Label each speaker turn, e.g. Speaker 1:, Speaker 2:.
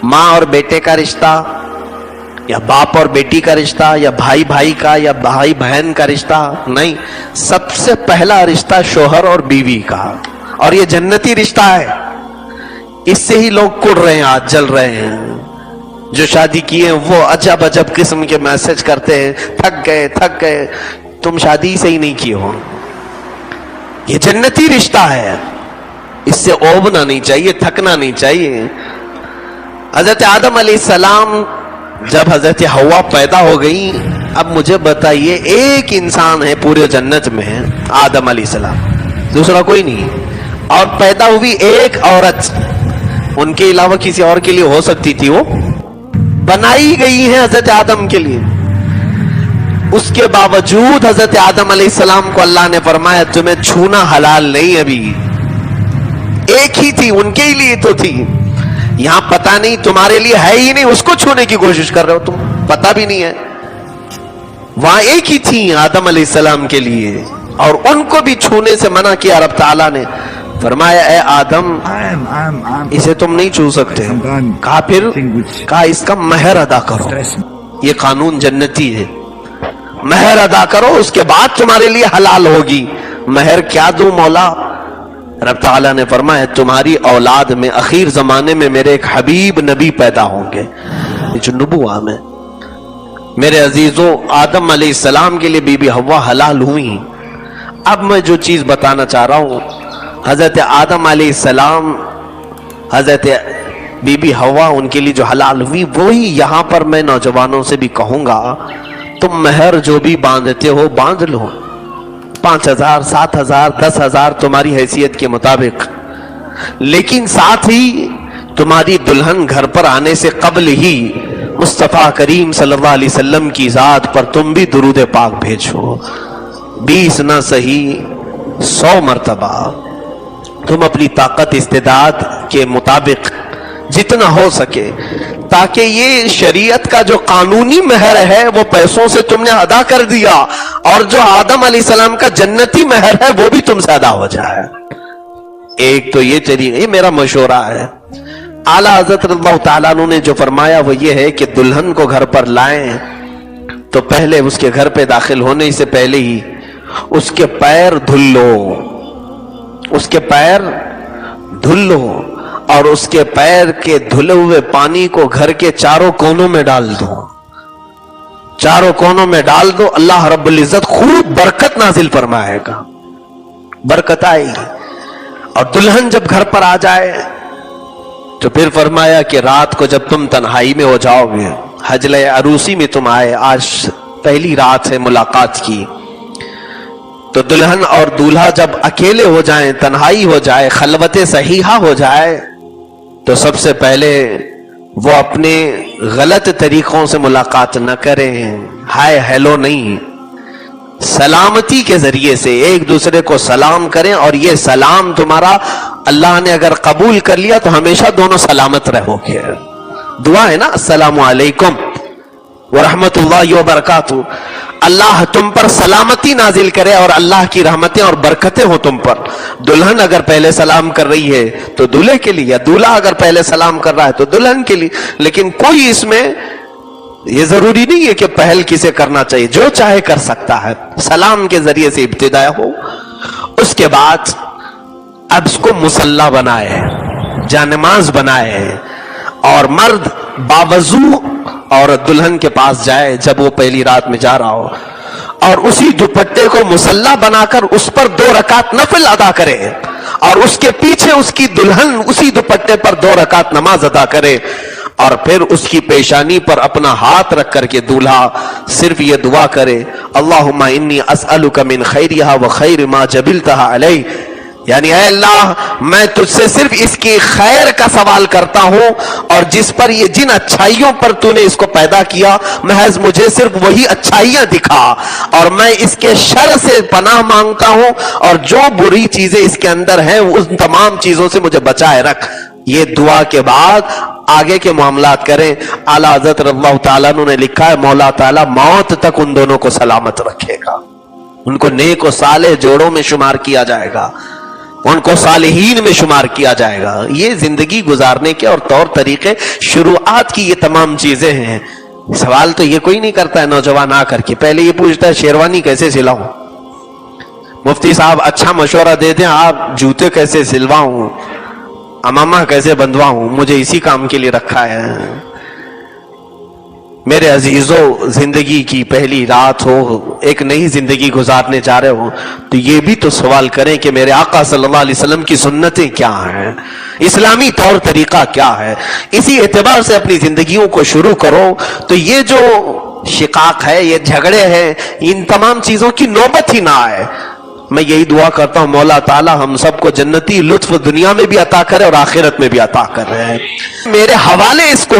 Speaker 1: माँ और बेटे का रिश्ता, या बाप और बेटी का रिश्ता, या भाई भाई का, या भाई बहन का रिश्ता, नहीं, सबसे पहला रिश्ता शोहर और बीवी का, और ये जन्नती रिश्ता है। इससे ही लोग कुड़ रहे हैं, आज जल रहे हैं। जो शादी किए हैं वो अजब अजब किस्म के मैसेज करते हैं, थक गए। तुम शादी से ही नहीं किए हो। ये जन्नती रिश्ता है, इससे ओबना नहीं चाहिए, थकना नहीं चाहिए। हजरत आदम अलैहिस्सलाम जब हजरत हवा पैदा हो गई, अब मुझे बताइए, एक इंसान है पूरे जन्नत में, आदम अलैहिस्सलाम, दूसरा कोई नहीं, और पैदा हुई एक औरत, उनके अलावा किसी और के लिए हो सकती थी, वो बनाई गई है हजरत आदम के लिए। उसके बावजूद हजरत आदम अलैहिस्सलाम को अल्लाह ने फरमाया तुम्हें छूना हलाल नहीं, अभी एक ही थी, उनके ही लिए तो थी, यहां पता नहीं तुम्हारे लिए है ही नहीं, उसको छूने की कोशिश कर रहे हो तुम, पता भी नहीं है। वहां एक ही थी आदम अलैहिस्सलाम के लिए, और उनको भी छूने से मना किया। रब ताला ने फरमाया ए आदम इसे तुम नहीं छू सकते। कहा फिर, कहा इसका महर अदा करो, ये कानून जन्नती है, महर अदा करो, उसके बाद तुम्हारे लिए हलाल होगी। महर क्या दूं मौला? रब ताला ने फरमाया तुम्हारी औलाद में आखिर जमाने में मेरे एक हबीब नबी पैदा होंगे, जो नबुआ में। मेरे अजीजों, आदम अलैहिस्सलाम के लिए बीबी हव्वा हलाल हुई। अब मैं जो चीज बताना चाह रहा हूं, हजरत आदम अलैहिस्सलाम, हजरत बीबी हव्वा, उनके लिए जो हलाल हुई, वही यहां पर मैं नौजवानों से भी कहूंगा, तुम महर जो भी बांधते हो बांध लो, 5,000, 7,000, 10,000 तुम्हारी हैसियत के मुताबिक, लेकिन साथ ही तुम्हारी दुल्हन घर पर आने से कबल ही मुस्तफा करीम सल्लल्लाहु अलैहि वसल्लम की जात पर तुम भी दुरूद पाक भेजो, 20 ना सही 100 मर्तबा। तुम अपनी ताकत इस्तेदाद के मुताबिक जितना हो सके, ताकि ये शरीयत का जो कानूनी महर है वो पैसों से तुमने अदा कर दिया, और जो आदम अलैहिस्सलाम का जन्नती महर है वो भी तुमसे अदा हो जाए। एक तो ये तरीका, ये मेरा मशवरा है। आला हज़रत रज़ियल्लाहु ताला अन्हु ने जो फरमाया वो ये है कि दुल्हन को घर पर लाएं तो पहले उसके घर पे दाखिल होने से पहले ही उसके पैर धुल लो, उसके पैर धुल लो, और उसके पैर के धुले हुए पानी को घर के चारों कोनों में डाल दो, चारों कोनों में डाल दो। अल्लाह रब्बुल इज्जत खूब बरकत नाजिल फरमाएगा, बरकत आएगी। और दुल्हन जब घर पर आ जाए तो फिर फरमाया कि रात को जब तुम तन्हाई में हो जाओगे, हजले अरूसी में तुम आए, आज पहली रात है मुलाकात की, तो दुल्हन और दूल्हा जब अकेले हो जाएं, तन्हाई हो जाए, खलवते सहीहा हो जाए, तो सबसे पहले वो अपने गलत तरीकों से मुलाकात न करें, हाय हेलो नहीं, सलामती के जरिए से एक दूसरे को सलाम करें। और ये सलाम तुम्हारा अल्लाह ने अगर कबूल कर लिया तो हमेशा दोनों सलामत रहोगे। दुआ है ना, अस्सलामु अलैकुम व रहमतुल्लाहि व बरकातहू, अल्लाह तुम पर सलामती नाजिल करे और अल्लाह की रहमतें और बरकतें हो तुम पर। दुल्हन अगर पहले सलाम कर रही है तो दूल्हे के लिए, या दूल्हा अगर पहले सलाम कर रहा है तो दुल्हन के लिए, लेकिन कोई इसमें ये जरूरी नहीं है कि पहल किसे करना चाहिए, जो चाहे कर सकता है। सलाम के जरिए से इब्तिदा हो। उसके बाद अब उसको मुसल्ला बनाए, जानमाज बनाए, और मर्द बावजू और दुल्हन के पास जाए जब वो पहली रात में जा रहा हो, और उसी दुपट्टे को मुसल्ला बनाकर उस पर 2 रकात नफल अदा करे, और उसके पीछे उसकी दुल्हन उसी दुपट्टे पर 2 रकात नमाज अदा करे, और फिर उसकी पेशानी पर अपना हाथ रख करके दूल्हा सिर्फ ये दुआ करे, अल्लाहुम्मा इन्नी अस्अलुका मिन खैरिहा व खैर मा जबिलतहा अलैहि, यानी ऐ अल्लाह मैं तुझसे सिर्फ इसकी खैर का सवाल करता हूं, और जिस पर ये जिन अच्छाइयों पर तूने इसको पैदा किया महज मुझे सिर्फ वही अच्छाइयां दिखा, और मैं इसके शर से पनाह मांगता हूं, और जो बुरी चीजें इसके अंदर हैं उन तमाम चीजों से मुझे बचाए रख। ये दुआ के बाद आगे के मामलात करें। आला हज़रत रज़ियल्लाहु ताला अन्हु ने लिखा है मौला ताला मौत तक उन दोनों को सलामत रखेगा, उनको नेक और साले जोड़ों में शुमार किया जाएगा। ان کو صالحین میں شمار کیا جائے گا. یہ زندگی گزارنے کے اور طور طریقے شروعات کی یہ تمام چیزیں ہیں. سوال تو یہ کوئی نہیں کرتا ہے نوجوان آ کر کے، پہلے یہ پوچھتا ہے شیروانی کیسے سلاؤں، مفتی صاحب اچھا مشورہ دے دیں، آپ جوتے کیسے سلواؤں، امامہ کیسے بندواؤں، مجھے اسی کام کے لیے رکھا ہے. میرے عزیزو، زندگی کی پہلی رات ہو، ایک نئی زندگی گزارنے جا رہے ہو، تو یہ بھی تو سوال کریں کہ میرے آقا صلی اللہ علیہ وسلم کی سنتیں کیا ہیں، اسلامی طور طریقہ کیا ہے. اسی اعتبار سے اپنی زندگیوں کو شروع کرو. تو یہ جو شقاق ہے، یہ جھگڑے ہیں، ان تمام چیزوں کی نوبت ہی نہ آئے. میں یہی دعا کرتا ہوں مولا تعالی ہم سب کو جنتی لطف دنیا میں بھی عطا کرے اور آخرت میں بھی عطا کرے. میرے حوالے اس کو